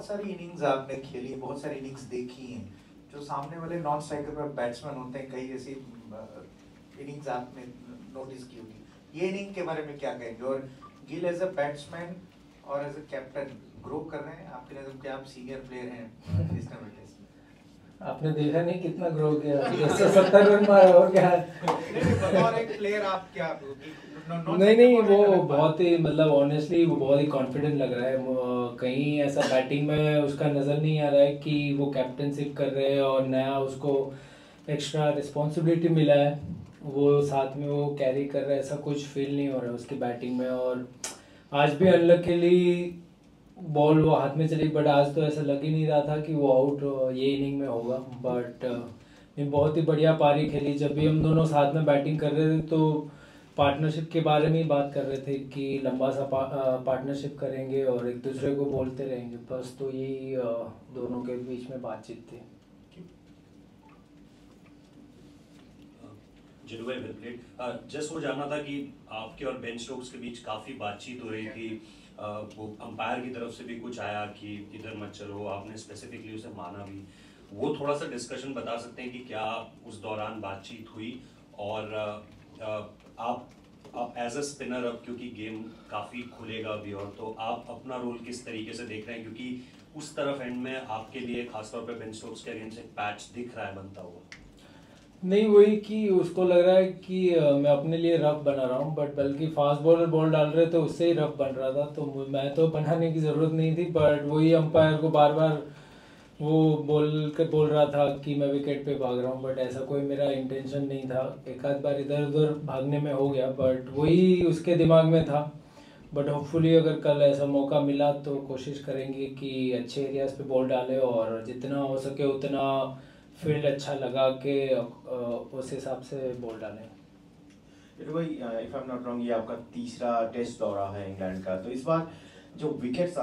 सारी इनिंग्स आपने खेली, बहुत सारी इनिंग्स देखी हैं, जो सामने वाले नॉन स्ट्राइकर पर बैट्समैन होते हैं, कई ऐसी इनिंग्स आपने नोटिस की होगी, ये इनिंग के बारे में क्या कहेंगे? और गिल एज अ बैट्समैन और एज अ कैप्टन ग्रो कर रहे हैं आपके नजर, क्या आप सीनियर प्लेयर हैं नेशनल टेस्ट में? आपने देखा नहीं कितना ग्रो किया, 170 रन मारा और क्या है। बतौर एक प्लेयर आप क्या नहीं वो बहुत ही मतलब ऑनेस्टली वो बहुत ही कॉन्फिडेंट लग रहा है। कहीं ऐसा बैटिंग में उसका नज़र नहीं आ रहा है कि वो कैप्टनशिप कर रहे हैं और नया उसको एक्स्ट्रा रिस्पॉन्सिबिलिटी मिला है, वो साथ में वो कैरी कर रहा है, ऐसा कुछ फील नहीं हो रहा है उसकी बैटिंग में। और आज भी अनलकीली बॉल वो हाथ में चली, बट आज तो ऐसा लग ही नहीं रहा था कि वो आउट ये इनिंग में होगा। बट बहुत ही बढ़िया पारी खेली। जब भी हम दोनों साथ में बैटिंग कर रहे थे तो पार्टनरशिप के बारे में ही बात कर रहे थे कि लंबा सा पार्टनरशिप करेंगे और एक दूसरे को बोलते रहेंगे, बस तो यही दोनों के बीच में बातचीत थी। जस्ट वो जानना था कि आपके और बेन स्टोक्स के बीच काफ़ी बातचीत हो रही थी, वो अंपायर की तरफ से भी कुछ आया कि इधर मत चलो, आपने स्पेसिफिकली उसे माना भी, वो थोड़ा सा डिस्कशन बता सकते हैं कि क्या उस दौरान बातचीत हुई? और आप एज अ स्पिनर अब क्योंकि गेम काफ़ी खुलेगा अभी, और तो आप अपना रोल किस तरीके से देख रहे हैं, क्योंकि उस तरफ एंड में आपके लिए खासतौर पे बेन स्टोक्स के अगेंस्ट एक पैच दिख रहा है बनता हुआ? नहीं वही कि उसको लग रहा है कि मैं अपने लिए रफ बना रहा हूँ, बट बल्कि फास्ट बॉलर बॉल डाल रहे तो उससे ही रफ बन रहा था, तो मैं तो बनाने की ज़रूरत नहीं थी। बट वही अंपायर को बार बार वो बोल रहा था कि मैं विकेट पे भाग रहा हूँ, बट ऐसा कोई मेरा इंटेंशन नहीं था। एक आध बार इधर उधर भागने में हो गया, बट वही उसके दिमाग में था। बट होपफुली अगर कल ऐसा मौका मिला तो कोशिश करेंगे कि अच्छे एरियाज पे बॉल डालें और जितना हो सके उतना फील्ड अच्छा लगा के उस हिसाब से बॉल डालें। भाई if I am not wrong, ये आपका तीसरा टेस्ट दौरा है इंग्लैंड का, तो इस बार जो विकेट्स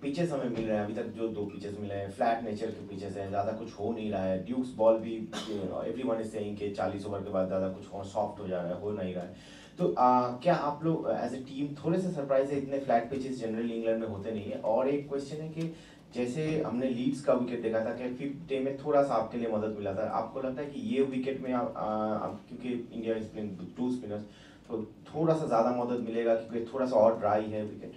पिचेस हमें मिल रहे हैं, अभी तक जो 2 पिचेस मिले हैं फ्लैट नेचर के पिचेस हैं, ज़्यादा कुछ हो नहीं रहा है। ड्यूक्स बॉल भी एवरीवन इज सेइंग कि 40 ओवर के बाद ज़्यादा कुछ सॉफ्ट हो जा रहा है, हो नहीं रहा है। तो क्या आप लोग एज ए टीम थोड़े से सरप्राइज है? इतने फ्लैट पिचेस जनरली इंग्लैंड में होते नहीं है। और एक क्वेश्चन है कि जैसे हमने लीड्स का विकेट देखा था कि 5th डे में थोड़ा सा आपके लिए मदद मिला था, आपको लगता है कि ये विकेट में आप क्योंकि इंडिया इज प्लेइंग 2 स्पिनर्स तो थोड़ा सा ज़्यादा मदद मिलेगा क्योंकि थोड़ा सा और ड्राई है विकेट?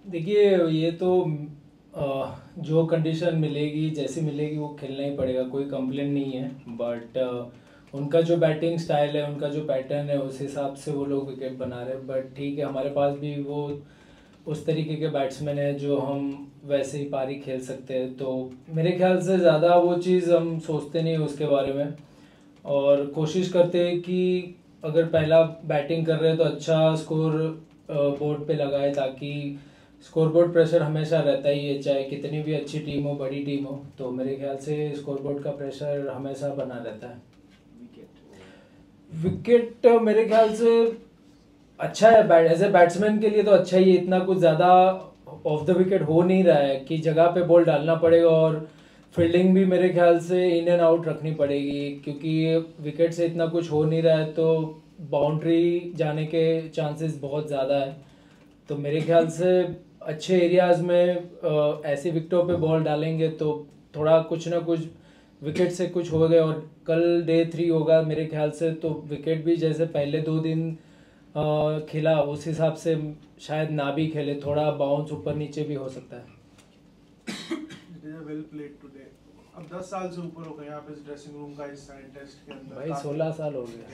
देखिए ये तो जो कंडीशन मिलेगी जैसी मिलेगी वो खेलना ही पड़ेगा, कोई कंप्लेन नहीं है। बट उनका जो बैटिंग स्टाइल है, उनका जो पैटर्न है, उस हिसाब से वो लोग विकेट बना रहे हैं। बट ठीक है, हमारे पास भी वो उस तरीके के बैट्समैन हैं जो हम वैसे ही पारी खेल सकते हैं, तो मेरे ख्याल से ज़्यादा वो चीज़ हम सोचते नहीं उसके बारे में, और कोशिश करते हैं कि अगर पहला बैटिंग कर रहे हैं तो अच्छा स्कोर बोर्ड पे लगाए, ताकि स्कोरबोर्ड प्रेशर हमेशा रहता ही है, चाहे कितनी भी अच्छी टीम हो, बड़ी टीम हो, तो मेरे ख्याल से स्कोरबोर्ड का प्रेशर हमेशा बना रहता है। विकेट मेरे ख्याल से अच्छा है, एज ए बैट्समैन के लिए तो अच्छा ही है। इतना कुछ ज़्यादा ऑफ द विकेट हो नहीं रहा है कि जगह पे बॉल डालना पड़ेगा, और फील्डिंग भी मेरे ख्याल से इन एंड आउट रखनी पड़ेगी, क्योंकि विकेट से इतना कुछ हो नहीं रहा है, तो बाउंड्री जाने के चांसेस बहुत ज़्यादा है। तो मेरे ख्याल से अच्छे एरियाज़ में ऐसी विकेटों पे बॉल डालेंगे तो थोड़ा कुछ ना कुछ विकेट से कुछ हो गया। और कल डे 3 होगा मेरे ख्याल से, तो विकेट भी जैसे पहले 2 दिन खेला उस हिसाब से शायद ना भी खेले, थोड़ा बाउंस ऊपर नीचे भी हो सकता है। Well played today. अब 10 साल से ऊपर हो गए यहाँ पे ड्रेसिंग रूम का इस टेस्ट के अंदर। भाई 16 साल हो गए।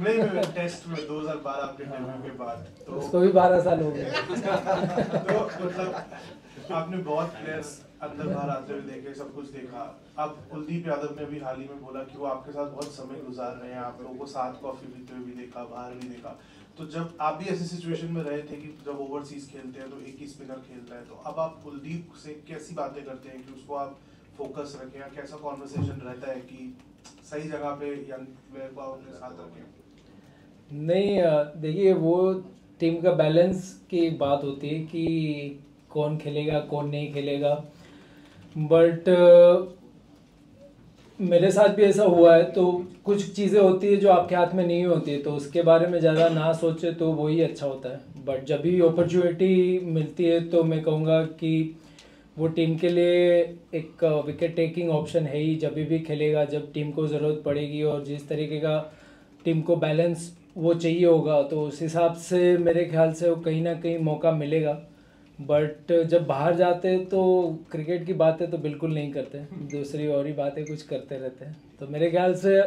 नहीं टेस्ट में 2012 के डेब्यू के बाद तो उसको भी 12 साल हो गए। तो मतलब आपने बहुत प्लेयर्स अंदर बाहर आते हुए देखे, सब कुछ देखा। अब कुलदीप यादव ने भी हाल ही में बोला कि वो आपके साथ बहुत समय गुजार रहे हैं, आप लोगों को साथ कॉफी पीते हुए भी देखा, बाहर भी देखा। तो जब आप भी ऐसी सिचुएशन में रहे थे कि जब ओवरसीज खेलते हैं तो एक ही स्पिनर खेलता है, तो अब आप कुलदीप से कैसी बातें करते हैं कि उसको आप फोकस रखें, या कैसा कॉन्वर्सेशन रहता है कि सही जगह पे यंग प्लेयर को आप अपने साथ रखें? नहीं देखिए, वो टीम का बैलेंस की बात होती है कि कौन खेलेगा कौन नहीं खेलेगा। बट मेरे साथ भी ऐसा हुआ है, तो कुछ चीज़ें होती है जो आपके हाथ में नहीं होती है, तो उसके बारे में ज़्यादा ना सोचे तो वही अच्छा होता है। बट जब भी अपॉर्चुनिटी मिलती है तो मैं कहूँगा कि वो टीम के लिए एक विकेट टेकिंग ऑप्शन है ही। जब भी खेलेगा, जब टीम को ज़रूरत पड़ेगी और जिस तरीके का टीम को बैलेंस वो चाहिए होगा, तो उस हिसाब से मेरे ख्याल से वो कहीं ना कहीं मौका मिलेगा। बट जब बाहर जाते हैं तो क्रिकेट की बातें तो बिल्कुल नहीं करते, दूसरी और ही बातें कुछ करते रहते हैं। तो मेरे ख्याल से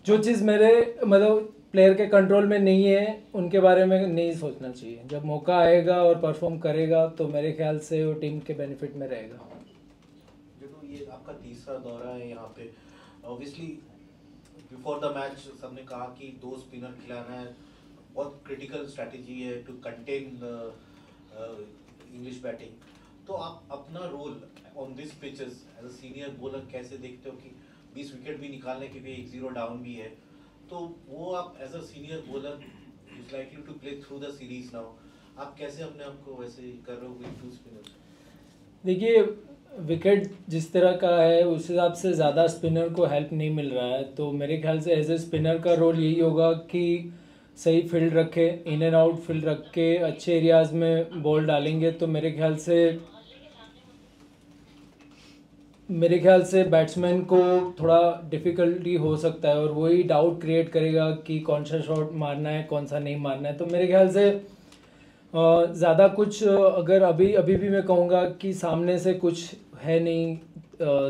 जो चीज़ मेरे मतलब प्लेयर के कंट्रोल में नहीं है उनके बारे में नहीं सोचना चाहिए। जब मौका आएगा और परफॉर्म करेगा तो मेरे ख्याल से वो टीम के बेनिफिट में रहेगा। जो ये आपका तीसरा दौरा है यहाँ पे, ऑब्वियसली बिफोर द मैच सबने कहा कि 2 स्पिनर खिलाना है, बहुत क्रिटिकल स्ट्रैटेजी है टू कंटेन इंग्लिश बैटिंग। तो आप अपना role on this pitches as a senior bowler कैसे देखते हो कि 20 विकेट भी निकालने के लिए 1-0 डाउन भी है, तो वो आप as a senior bowler is likely to play through the series now, आप कैसे अपने आप को वैसे कर रहे हो विद 2 स्पिनर्स? देखिए, विकेट जिस तरह का है उस हिसाब से ज़्यादा स्पिनर को हेल्प नहीं मिल रहा है, तो मेरे ख्याल से एज ए स्पिनर का रोल यही होगा कि सही फील्ड रखे, इन एंड आउट फील्ड रख के अच्छे एरियाज़ में बॉल डालेंगे तो मेरे ख्याल से बैट्समैन को थोड़ा डिफ़िकल्टी हो सकता है और वही डाउट क्रिएट करेगा कि कौन सा शॉट मारना है कौन सा नहीं मारना है। तो मेरे ख्याल से ज़्यादा कुछ अगर अभी भी मैं कहूँगा कि सामने से कुछ है नहीं,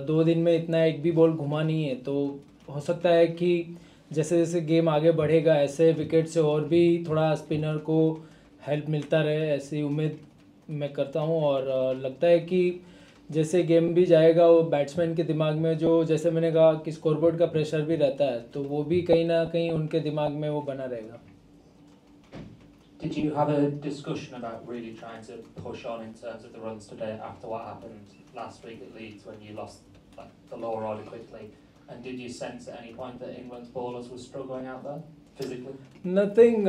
2 दिन में इतना एक भी बॉल घुमा नहीं है, तो हो सकता है कि जैसे जैसे गेम आगे बढ़ेगा ऐसे विकेट से और भी थोड़ा स्पिनर को हेल्प मिलता रहे, ऐसी उम्मीद मैं करता हूँ। और लगता है कि जैसे गेम भी जाएगा वो बैट्समैन के दिमाग में जो, जैसे मैंने कहा कि स्कोरबोर्ड का प्रेशर भी रहता है, तो वो भी कहीं ना कहीं उनके दिमाग में वो बना रहेगा। Did you have a discussion about really trying to push on in terms of the runs today after what happened last week at Leeds when you lost the lower order quickly? And did you sense at any point that England's bowlers were struggling out there physically? Nothing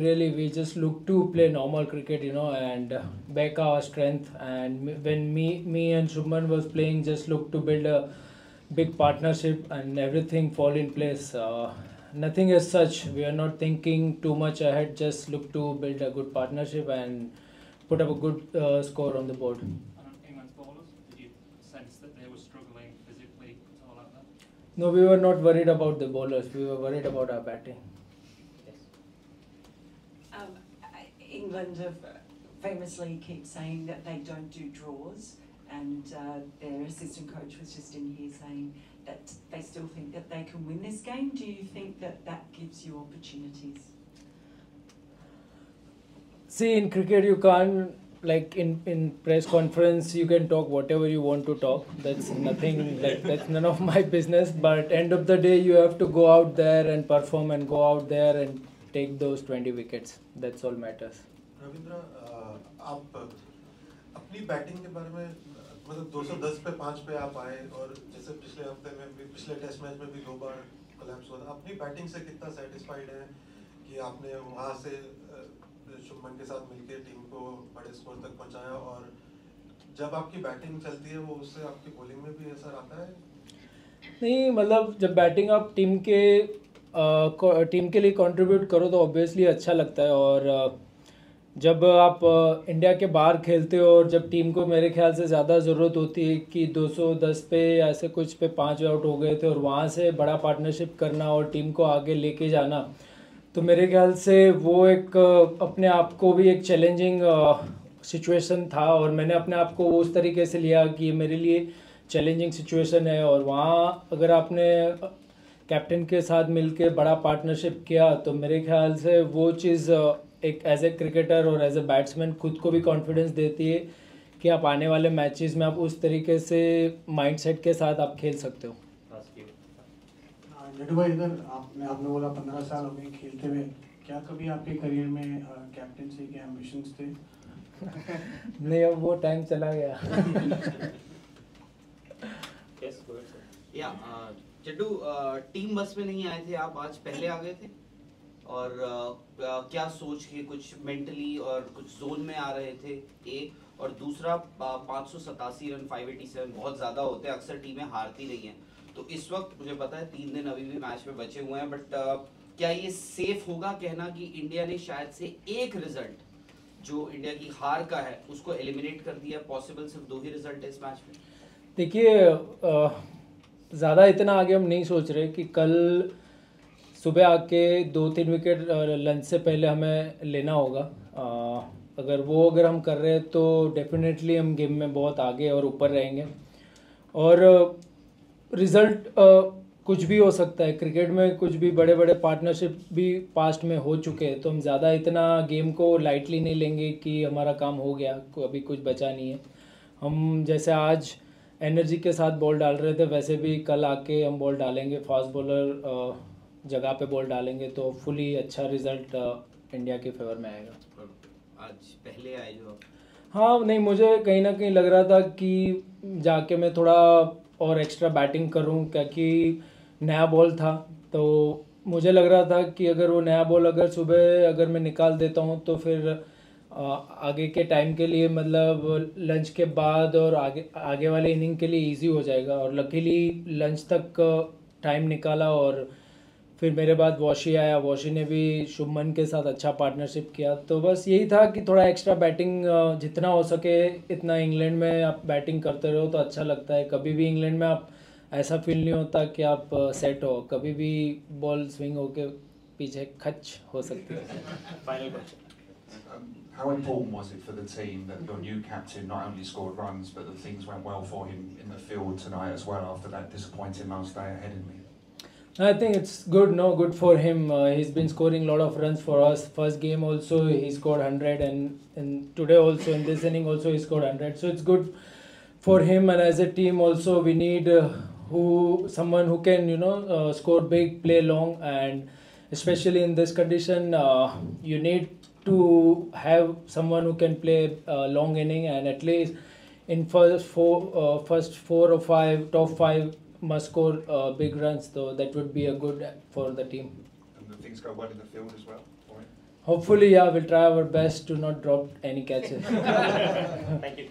really. We just look to play normal cricket, and back our strength. And when me and Shubman was playing, just look to build a big partnership and everything fall in place. Nothing as such. We are not thinking too much ahead. Just look to build a good partnership and put up a good score on the board. And on England's bowlers, did you sense that they were struggling physically at all out there? No, we were not worried about the bowlers. We were worried about our batting. England have famously keep saying that they don't do draws, and their assistant coach was just in here saying that they still think that they can win this game. Do you think that that gives you opportunities? See, in cricket you can't, like in press conference you can talk whatever you want to talk. That's nothing, like that's none of my business. But end of the day you have to go out there and perform and go out there and take those 20 wickets. That's all matters. Ravindra, आप अपनी batting के बारे में मतलब 210 पे 5 पे आप आए और जैसे पिछले हफ्ते में भी, पिछले टेस्ट मैच में भी 2 बार कोलैप्स हुआ था, अपनी बैटिंग से कितना सेटिस्फाइड है कि आपने वहाँ से शुभमन के साथ मिलके टीम को बड़े स्कोर तक पहुँचाया, और जब आपकी बैटिंग चलती है वो उससे आपकी बॉलिंग में भी असर आता है? नहीं, मतलब जब बैटिंग आप टीम के लिए कंट्रीब्यूट करो तो ऑब्वियसली अच्छा लगता है। और जब आप इंडिया के बाहर खेलते हो और जब टीम को मेरे ख्याल से ज़्यादा ज़रूरत होती है कि 210 पे या ऐसे कुछ पे 5 आउट हो गए थे और वहाँ से बड़ा पार्टनरशिप करना और टीम को आगे लेके जाना, तो मेरे ख्याल से वो एक अपने आप को भी एक चैलेंजिंग सिचुएशन था और मैंने अपने आप को उस तरीके से लिया कि मेरे लिए चैलेंजिंग सिचुएशन है। और वहाँ अगर आपने कैप्टन के साथ मिलके बड़ा पार्टनरशिप किया तो मेरे ख्याल से वो चीज़ एक एज ए क्रिकेटर और एज ए बैट्समैन खुद को भी कॉन्फिडेंस देती है कि आप आने वाले मैचेस में आप उस तरीके से माइंडसेट के साथ आप खेल सकते हो। जड्डू भाई, इधर आपने बोला 15 साल हो गए खेलते हुए, क्या कभी आपके करियर में कैप्टनसी के एम्बिशंस थे? नहीं, अब वो टाइम चला गया। जड्डू, टीम बस में नहीं आए थे आप, आज पहले आ गए थे, और क्या सोच के कुछ मेंटली और कुछ जोन में आ रहे थे, एक, और दूसरा 587 रन 587 बहुत ज़्यादा होते हैं, अक्सर टीमें हारती नहीं हैं, तो इस वक्त मुझे पता है 3 दिन अभी भी मैच में बचे हुए हैं, बट क्या ये सेफ होगा कहना कि इंडिया ने शायद से एक रिजल्ट जो इंडिया की हार का है उसको एलिमिनेट कर दिया? पॉसिबल सिर्फ 2 ही रिजल्ट है इस मैच में? देखिए ज़्यादा इतना आगे हम नहीं सोच रहे कि कल सुबह आके 2-3 विकेट लंच से पहले हमें लेना होगा। अगर हम कर रहे हैं तो डेफिनेटली हम गेम में बहुत आगे और ऊपर रहेंगे। और रिज़ल्ट कुछ भी हो सकता है, क्रिकेट में कुछ भी बड़े बड़े पार्टनरशिप भी पास्ट में हो चुके हैं, तो हम ज़्यादा इतना गेम को लाइटली नहीं लेंगे कि हमारा काम हो गया, अभी कुछ बचा नहीं है। हम जैसे आज एनर्जी के साथ बॉल डाल रहे थे वैसे भी कल आके हम बॉल डालेंगे, फास्ट बॉलर जगह पे बॉल डालेंगे, तो फुली अच्छा रिज़ल्ट इंडिया के फेवर में आएगा। आज पहले आए जो हाँ, नहीं मुझे कहीं ना कहीं लग रहा था कि जाके मैं थोड़ा और एक्स्ट्रा बैटिंग करूं, क्योंकि नया बॉल था, तो मुझे लग रहा था कि अगर वो नया बॉल अगर सुबह अगर मैं निकाल देता हूं तो फिर आगे के टाइम के लिए, मतलब लंच के बाद और आगे वाले इनिंग के लिए इजी हो जाएगा। और लकीली लंच तक टाइम निकाला और फिर मेरे बाद वॉशी आया, वॉशी ने भी शुभमन के साथ अच्छा पार्टनरशिप किया। तो बस यही था कि थोड़ा एक्स्ट्रा बैटिंग जितना हो सके इतना इंग्लैंड में आप बैटिंग करते रहो तो अच्छा लगता है। कभी भी इंग्लैंड में आप ऐसा फील नहीं होता कि आप सेट हो, कभी भी बॉल स्विंग होके पीछे खच हो सकती है। Final question, how important was it for the team that your new captain not only scored runs but that things went well for him in the field tonight as well after that disappointing last day at Headingley? I think it's good for him. He's been scoring a lot of runs for us. First game also he scored 100 and today also in this inning also he scored 100. So it's good for him, and as a team also we need someone who can score big, play long, and especially in this condition you need to have someone who can play long inning, and at least in first four or five top 5 must score big runs, so that would be a good for the team. And the things go well in the field as well for him? Hopefully, yeah, we'll try our best to not drop any catches. Thank you.